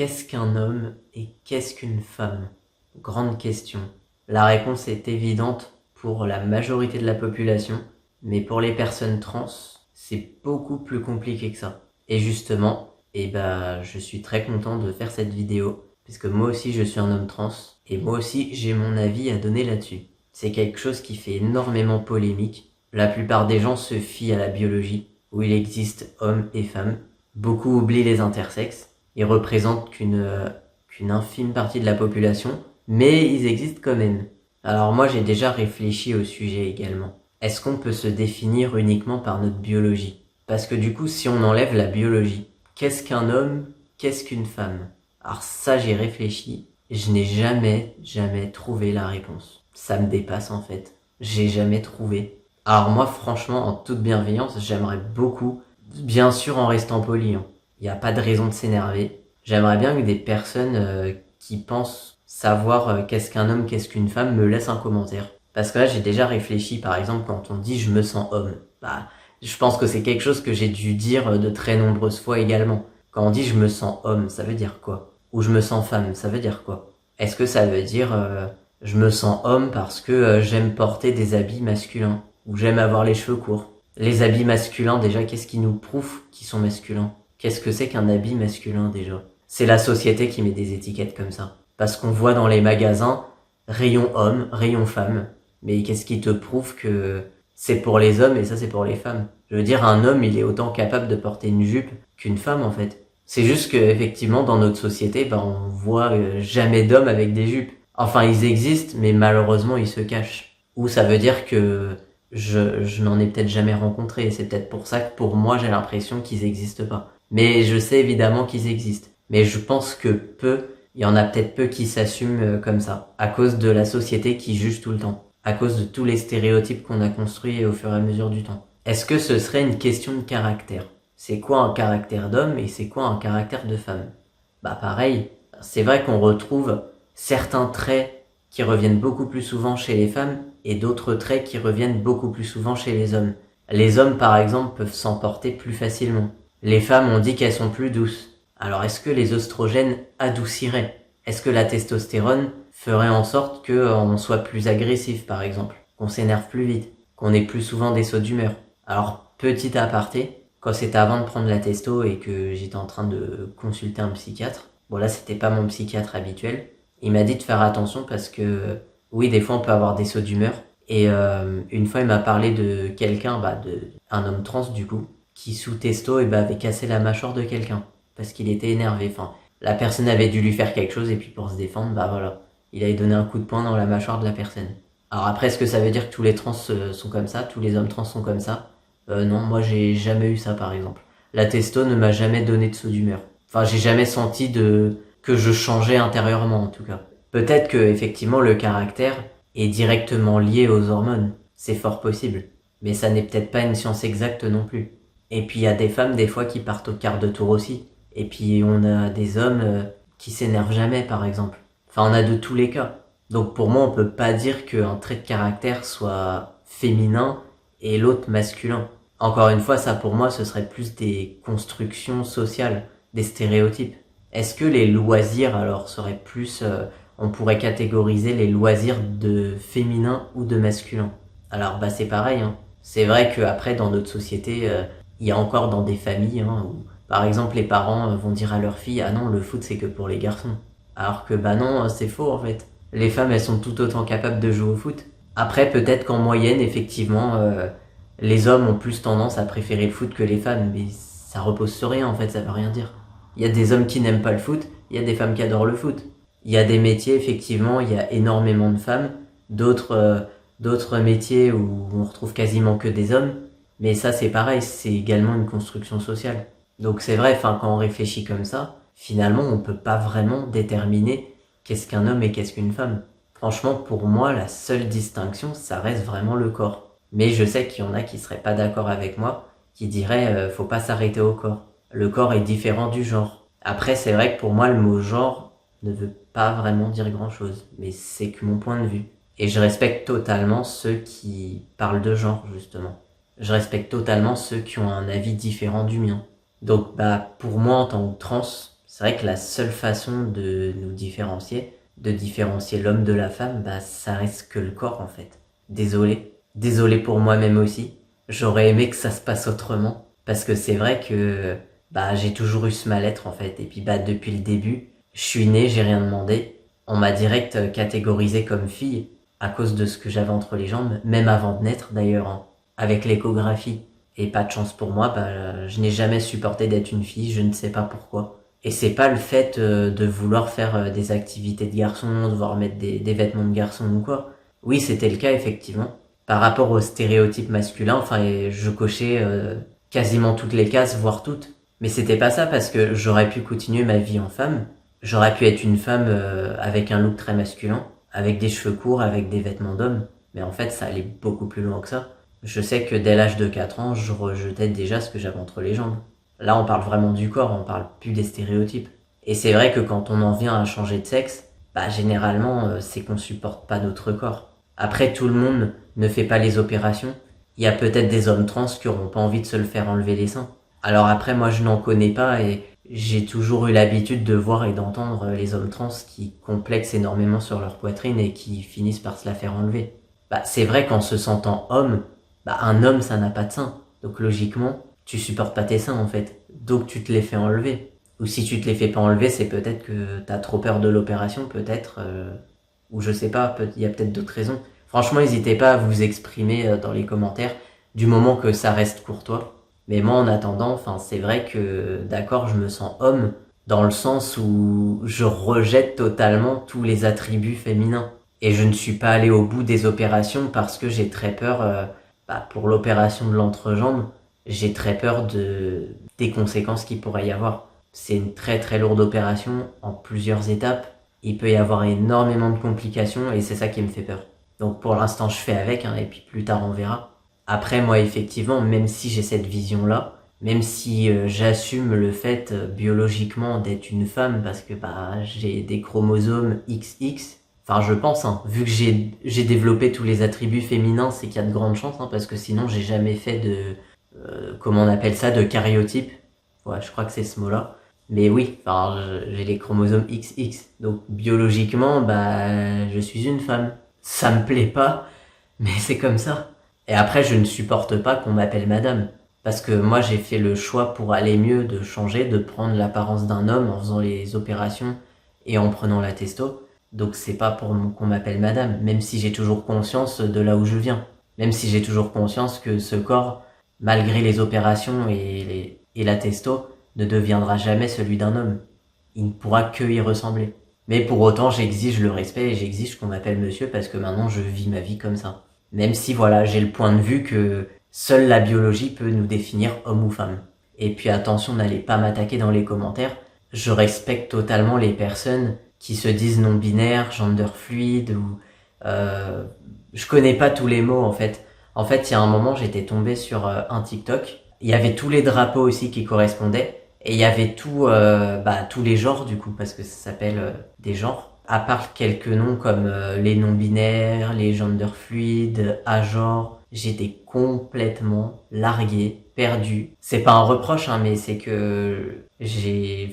Qu'est-ce qu'un homme et qu'est-ce qu'une femme? Grande question. La réponse est évidente pour la majorité de la population, mais pour les personnes trans, c'est beaucoup plus compliqué que ça. Et justement, je suis très content de faire cette vidéo, puisque moi aussi je suis un homme trans, et moi aussi j'ai mon avis à donner là-dessus. C'est quelque chose qui fait énormément polémique. La plupart des gens se fient à la biologie, où il existe hommes et femmes. Beaucoup oublient les intersexes. Ils représentent qu'une infime partie de la population, mais ils existent quand même. Alors moi j'ai déjà réfléchi au sujet également. Est-ce qu'on peut se définir uniquement par notre biologie? Parce que du coup, si on enlève la biologie, qu'est-ce qu'un homme? Qu'est-ce qu'une femme? Alors ça, j'ai réfléchi. Je n'ai jamais trouvé la réponse. Ça me dépasse en fait. J'ai jamais trouvé. Alors moi, franchement, en toute bienveillance, j'aimerais beaucoup, bien sûr en restant poli, hein. Il n'y a pas de raison de s'énerver. J'aimerais bien que des personnes qui pensent savoir qu'est-ce qu'un homme, qu'est-ce qu'une femme me laissent un commentaire. Parce que là, j'ai déjà réfléchi, par exemple, quand on dit je me sens homme. Je pense que c'est quelque chose que j'ai dû dire de très nombreuses fois également. Quand on dit je me sens homme, ça veut dire quoi? Ou je me sens femme, ça veut dire quoi? Est-ce que ça veut dire je me sens homme parce que j'aime porter des habits masculins? Ou j'aime avoir les cheveux courts? Les habits masculins, déjà, qu'est-ce qui nous prouve qu'ils sont masculins? Qu'est-ce que c'est qu'un habit masculin, déjà? C'est la société qui met des étiquettes comme ça. Parce qu'on voit dans les magasins, rayon homme, rayon femme. Mais qu'est-ce qui te prouve que c'est pour les hommes et ça c'est pour les femmes? Je veux dire, un homme, il est autant capable de porter une jupe qu'une femme, en fait. C'est juste que, effectivement, dans notre société, on voit jamais d'hommes avec des jupes. Enfin, ils existent, mais malheureusement, ils se cachent. Ou ça veut dire que je n'en ai peut-être jamais rencontré. C'est peut-être pour ça que pour moi, j'ai l'impression qu'ils existent pas. Mais je sais évidemment qu'ils existent. Mais je pense que il y en a peut-être peu qui s'assument comme ça, à cause de la société qui juge tout le temps, à cause de tous les stéréotypes qu'on a construits au fur et à mesure du temps. Est-ce que ce serait une question de caractère? C'est quoi un caractère d'homme et c'est quoi un caractère de femme? Pareil, c'est vrai qu'on retrouve certains traits qui reviennent beaucoup plus souvent chez les femmes et d'autres traits qui reviennent beaucoup plus souvent chez les hommes. Les hommes, par exemple, peuvent s'emporter plus facilement. Les femmes, on dit qu'elles sont plus douces. Alors est-ce que les oestrogènes adouciraient? Est-ce que la testostérone ferait en sorte qu'on soit plus agressif, par exemple? Qu'on s'énerve plus vite? Qu'on ait plus souvent des sauts d'humeur? Alors, petit aparté, quand c'était avant de prendre la testo et que j'étais en train de consulter un psychiatre, bon là c'était pas mon psychiatre habituel, il m'a dit de faire attention parce que oui, des fois on peut avoir des sauts d'humeur. Et une fois il m'a parlé de quelqu'un, un homme trans du coup, qui sous testo avait cassé la mâchoire de quelqu'un parce qu'il était énervé. Enfin, la personne avait dû lui faire quelque chose et puis pour se défendre, voilà, il avait donné un coup de poing dans la mâchoire de la personne. Alors après, est-ce que ça veut dire que tous les trans sont comme ça, tous les hommes trans sont comme ça? Non, moi j'ai jamais eu ça par exemple. La testo ne m'a jamais donné de saut d'humeur. Enfin, j'ai jamais senti que je changeais intérieurement en tout cas. Peut-être que effectivement le caractère est directement lié aux hormones. C'est fort possible. Mais ça n'est peut-être pas une science exacte non plus. Et puis il y a des femmes des fois qui partent au quart de tour aussi. Et puis on a des hommes qui s'énervent jamais par exemple. Enfin, on a de tous les cas. Donc pour moi, on peut pas dire qu'un trait de caractère soit féminin et l'autre masculin. Encore une fois, ça pour moi, ce serait plus des constructions sociales, des stéréotypes. Est-ce que les loisirs alors seraient plus... on pourrait catégoriser les loisirs de féminin ou de masculin? Alors c'est pareil, hein. C'est vrai qu'après dans notre société, il y a encore dans des familles où par exemple les parents vont dire à leur fille ah non, le foot c'est que pour les garçons. Alors que non, c'est faux en fait. Les femmes elles sont tout autant capables de jouer au foot. Après peut-être qu'en moyenne effectivement les hommes ont plus tendance à préférer le foot que les femmes, mais ça repose sur rien en fait, ça veut rien dire. Il y a des hommes qui n'aiment pas le foot, il y a des femmes qui adorent le foot. Il y a des métiers effectivement, il y a énormément de femmes, d'autres métiers où on retrouve quasiment que des hommes, mais ça c'est pareil, c'est également une construction sociale. Donc c'est vrai, quand on réfléchit comme ça, finalement on peut pas vraiment déterminer qu'est-ce qu'un homme et qu'est-ce qu'une femme. Franchement, pour moi, la seule distinction, ça reste vraiment le corps. Mais je sais qu'il y en a qui seraient pas d'accord avec moi, qui diraient faut pas s'arrêter au corps. Le corps est différent du genre. Après, c'est vrai que pour moi, le mot genre ne veut pas vraiment dire grand-chose, mais c'est que mon point de vue. Et je respecte totalement ceux qui parlent de genre, justement. Je respecte totalement ceux qui ont un avis différent du mien. Donc, pour moi, en tant que trans, c'est vrai que la seule façon de nous différencier, de différencier l'homme de la femme, bah ça reste que le corps en fait. Désolé. Désolé pour moi-même aussi. J'aurais aimé que ça se passe autrement. Parce que c'est vrai que bah j'ai toujours eu ce mal-être en fait. Et puis bah depuis le début, je suis né, j'ai rien demandé. On m'a direct catégorisé comme fille à cause de ce que j'avais entre les jambes, même avant de naître d'ailleurs, hein, avec l'échographie. Et pas de chance pour moi, bah, je n'ai jamais supporté d'être une fille, je ne sais pas pourquoi. Et c'est pas le fait de vouloir faire des activités de garçon, de vouloir mettre des vêtements de garçon ou quoi. Oui, c'était le cas effectivement. Par rapport aux stéréotypes masculins, enfin, je cochais quasiment toutes les cases, voire toutes. Mais c'était pas ça parce que j'aurais pu continuer ma vie en femme. J'aurais pu être une femme avec un look très masculin, avec des cheveux courts, avec des vêtements d'homme. Mais en fait, ça allait beaucoup plus loin que ça. Je sais que dès l'âge de 4 ans, je rejetais déjà ce que j'avais entre les jambes. Là, on parle vraiment du corps, on parle plus des stéréotypes. Et c'est vrai que quand on en vient à changer de sexe, bah généralement, c'est qu'on supporte pas notre corps. Après, tout le monde ne fait pas les opérations. Il y a peut-être des hommes trans qui auront pas envie de se le faire enlever les seins. Alors après, moi, je n'en connais pas et j'ai toujours eu l'habitude de voir et d'entendre les hommes trans qui complexent énormément sur leur poitrine et qui finissent par se la faire enlever. Bah, c'est vrai qu'en se sentant homme, bah, un homme, ça n'a pas de seins. Donc logiquement, tu supportes pas tes seins en fait. Donc tu te les fais enlever. Ou si tu te les fais pas enlever, c'est peut-être que t'as trop peur de l'opération, peut-être. Ou je sais pas, il y a peut-être d'autres raisons. Franchement, n'hésitez pas à vous exprimer dans les commentaires, du moment que ça reste courtois. Mais moi, en attendant, enfin, c'est vrai que, d'accord, je me sens homme, dans le sens où je rejette totalement tous les attributs féminins. Et je ne suis pas allé au bout des opérations parce que j'ai très peur, pour l'opération de l'entrejambe, j'ai très peur des conséquences qu'il pourrait y avoir. C'est une très très lourde opération en plusieurs étapes. Il peut y avoir énormément de complications et c'est ça qui me fait peur. Donc pour l'instant je fais avec et puis plus tard on verra. Après moi effectivement, même si j'ai cette vision-là, même si j'assume le fait biologiquement d'être une femme parce que j'ai des chromosomes XX, enfin je pense, vu que j'ai développé tous les attributs féminins, c'est qu'il y a de grandes chances, parce que sinon j'ai jamais fait de, comment on appelle ça, de karyotype. Ouais, je crois que c'est ce mot-là. Mais oui, j'ai les chromosomes XX. Donc biologiquement, je suis une femme. Ça me plaît pas, mais c'est comme ça. Et après, je ne supporte pas qu'on m'appelle madame. Parce que moi, j'ai fait le choix pour aller mieux de changer, de prendre l'apparence d'un homme en faisant les opérations et en prenant la testo. Donc c'est pas pour qu'on m'appelle madame, même si j'ai toujours conscience de là où je viens. Même si j'ai toujours conscience que ce corps, malgré les opérations et la testo, ne deviendra jamais celui d'un homme. Il ne pourra que y ressembler. Mais pour autant, j'exige le respect et j'exige qu'on m'appelle monsieur parce que maintenant je vis ma vie comme ça. Même si voilà, j'ai le point de vue que seule la biologie peut nous définir homme ou femme. Et puis attention, n'allez pas m'attaquer dans les commentaires. Je respecte totalement les personnes qui se disent non binaires, gender fluide ou je connais pas tous les mots en fait. En fait, il y a un moment, j'étais tombé sur un TikTok. Il y avait tous les drapeaux aussi qui correspondaient. Et il y avait tous les genres du coup, parce que ça s'appelle des genres. À part quelques noms comme les non-binaires, les gender fluides, agenres, j'étais complètement largué, perdu. C'est pas un reproche, mais c'est que je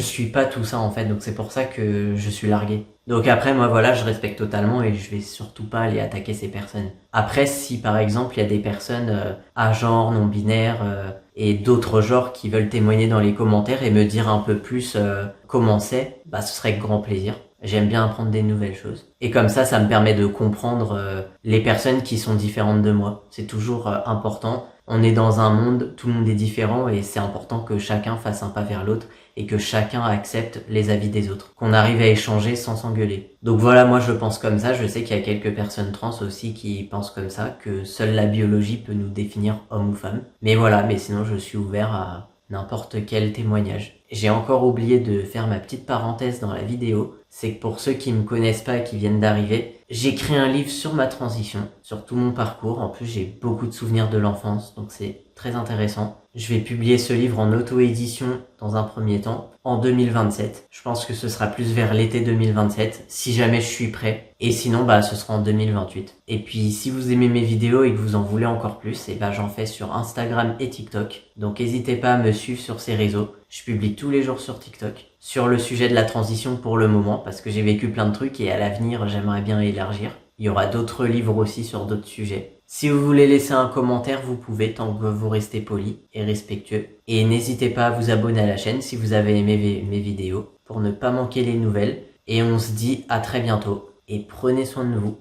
suis pas tout ça en fait, donc c'est pour ça que je suis largué. Donc après, moi voilà, je respecte totalement et je vais surtout pas aller attaquer ces personnes. Après, si par exemple il y a des personnes à genre, non-binaires et d'autres genres qui veulent témoigner dans les commentaires et me dire un peu plus comment c'est, ce serait avec grand plaisir. J'aime bien apprendre des nouvelles choses. Et comme ça me permet de comprendre les personnes qui sont différentes de moi. C'est toujours important. On est dans un monde, tout le monde est différent et c'est important que chacun fasse un pas vers l'autre et que chacun accepte les avis des autres. Qu'on arrive à échanger sans s'engueuler. Donc voilà, moi je pense comme ça. Je sais qu'il y a quelques personnes trans aussi qui pensent comme ça, que seule la biologie peut nous définir homme ou femme. Mais voilà, mais sinon je suis ouvert à n'importe quel témoignage. J'ai encore oublié de faire ma petite parenthèse dans la vidéo. c'est que pour ceux qui me connaissent pas et qui viennent d'arriver, j'écris un livre sur ma transition, sur tout mon parcours. En plus, j'ai beaucoup de souvenirs de l'enfance, donc c'est très intéressant. Je vais publier ce livre en auto-édition dans un premier temps, en 2027. Je pense que ce sera plus vers l'été 2027, si jamais je suis prêt. Et sinon, ce sera en 2028. Et puis, si vous aimez mes vidéos et que vous en voulez encore plus, j'en fais sur Instagram et TikTok. Donc, n'hésitez pas à me suivre sur ces réseaux. Je publie tous les jours sur TikTok sur le sujet de la transition pour le moment, parce que j'ai vécu plein de trucs et à l'avenir, j'aimerais bien élargir. Il y aura d'autres livres aussi sur d'autres sujets. Si vous voulez laisser un commentaire, vous pouvez, tant que vous restez poli et respectueux. Et n'hésitez pas à vous abonner à la chaîne si vous avez aimé mes vidéos, pour ne pas manquer les nouvelles. Et on se dit à très bientôt, et prenez soin de vous.